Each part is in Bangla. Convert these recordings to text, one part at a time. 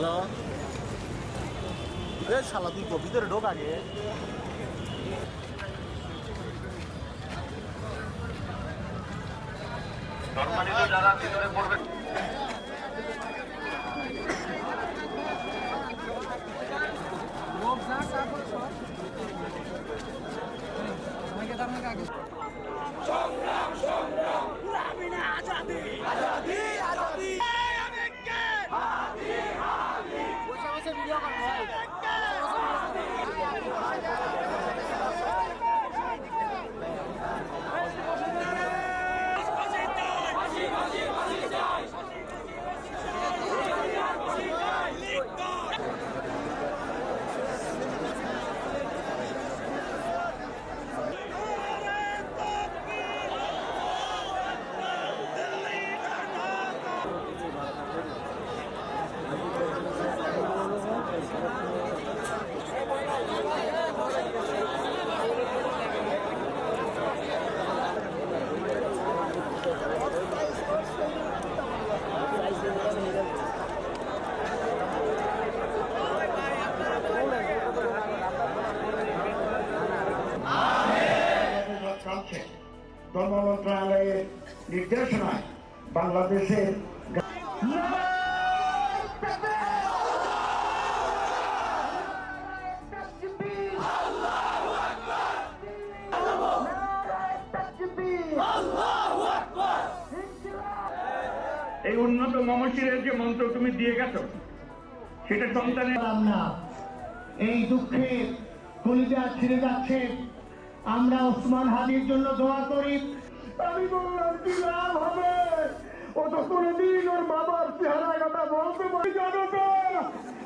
হ্যালো, এ শালা তুই ভিতরে ঢোক আগে। সম্মানিত যারা ভিতরে পড়বে সংগ্রাম সংগ্রাম আজাদি আজাদি আজাদি বসে বসে ভিডিও কর ভাই। ধর্ম মন্ত্রণালয়ের নির্দেশনায় বাংলাদেশের এই উন্নত মমশিরের যে মন্ত্র তুমি দিয়ে গেছো সেটা সন্তানের না, এই দুঃখে কলিজা ছিঁড়ে যাচ্ছে। আমরা ওসমান হাদির জন্য দোয়া করি। আমি বললাম কি লাভ হবে, ও তো কোনোদিন ওর বাবার চেহারা কথা বলতে পারি। জনতা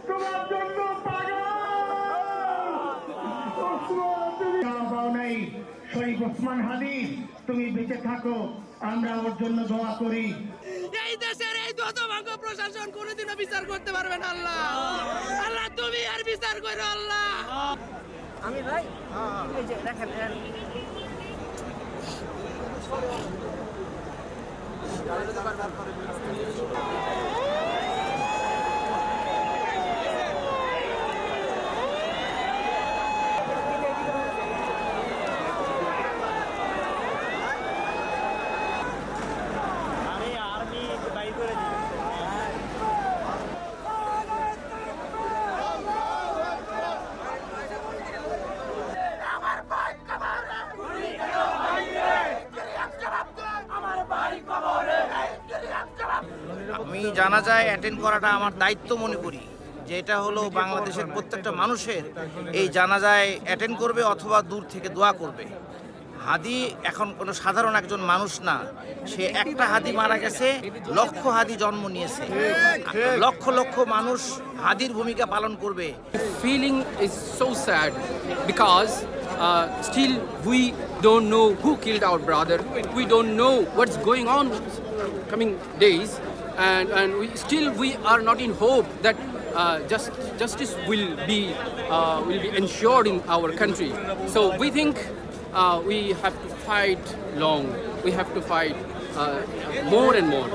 তোমার জন্য পাগল। ওসমান তুমি পাও নাই, শরীফ ওসমান হাদি তুমি বেঁচে থাকো, আমরা ওর জন্য দোয়া করি। এই দেশের এই দতভাগ্য প্রশাসন কোনোদিনও বিচার করতে পারবে না। আল্লাহ আল্লাহ তুমি আর বিচার করো আল্লাহ। আমি ভাই এই যে দেখেন আমি আর্মি বাই করে দিই। আমি জানাজায় অ্যাটেন্ড করাটা আমার দায়িত্ব মনে করি, যে এটা হলো বাংলাদেশের প্রত্যেকটা মানুষের এই জানাজায় অ্যাটেন্ড করবে অথবা দূর থেকে দোয়া করবে। হাদি এখন কোনো সাধারণ একজন মানুষ না, সে একটা হাদি মারা গেছে, লক্ষ হাদি জন্ম নিয়েছে, লক্ষ লক্ষ মানুষ হাদির ভূমিকা পালন করবে। Feeling is so sad because still we don't know who killed our brother. We don't know what's going on coming days, and we are not in hope that justice will be ensured in our country. So we think we have to fight long. We have to fight more and more.